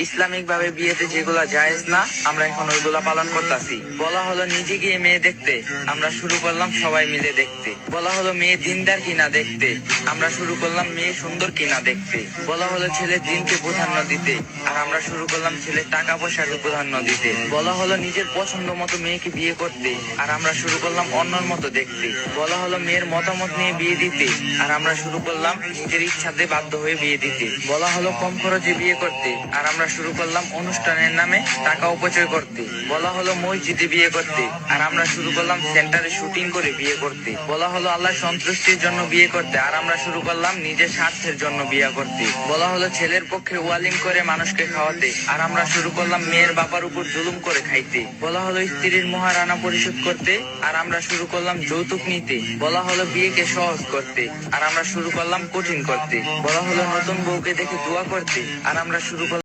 Islamic ভাবে বিয়েতে যেগুলা জায়েজ না, আমরা এখন ওইগুলা পালন করতেছি। বলা হলো নিজে গিয়ে মেয়ে দেখতে, আমরা শুরু করলাম সবাই মিলে দেখতে। বলা হলো মেয়ে দিনদার কিনা দেখতে, আমরা শুরু করলাম মেয়ে সুন্দর কিনা দেখতে। বলা হলো ছেলের দিনকে প্রাধান্য দিতে, আর আমরা শুরু করলাম ছেলের টাকা পয়সাকে প্রাধান্য দিতে। বলা হলো নিজের পছন্দ মতো মেয়েকে বিয়ে করতে, আর আমরা শুরু করলাম অন্যর মতো দেখতে। বলা হলো মেয়ের মতামত নিয়ে বিয়ে দিতে, আর আমরা শুরু করলাম নিজের ইচ্ছাতে বাধ্য হয়ে বিয়ে দিতে। বলা হলো কম খরচে বিয়ে করতে, আর আমরা শুরু করলাম অনুষ্ঠানের নামে টাকা অপচয় করতে। বলা হলো মসজিদে বিয়ে করতে, আর আমরা শুরু করলাম সেন্টারে শুটিং করে বিয়ে করতে। বলা হলো আল্লাহ সন্তুষ্টির জন্য বিয়ে করতে, আর আমরা শুরু করলাম নিজের স্বার্থের জন্য বিয়ে করতে। বলা হলো ছেলের পক্ষে ওয়ালিং করে মানুষকে খাওয়াতে, আর আমরা শুরু করলাম মেয়ের বাবার উপর জুলুম করে খাইতে। বলা হলো স্ত্রীর মহারানা পরিশোধ করতে, আর আমরা শুরু করলাম যৌতুক নিতে। বলা হলো বিয়েকে সহজ করতে, আর আমরা শুরু করলাম কঠিন করতে। বলা হলো নতুন বউকে দেখে দোয়া করতে, আর আমরা শুরু করলাম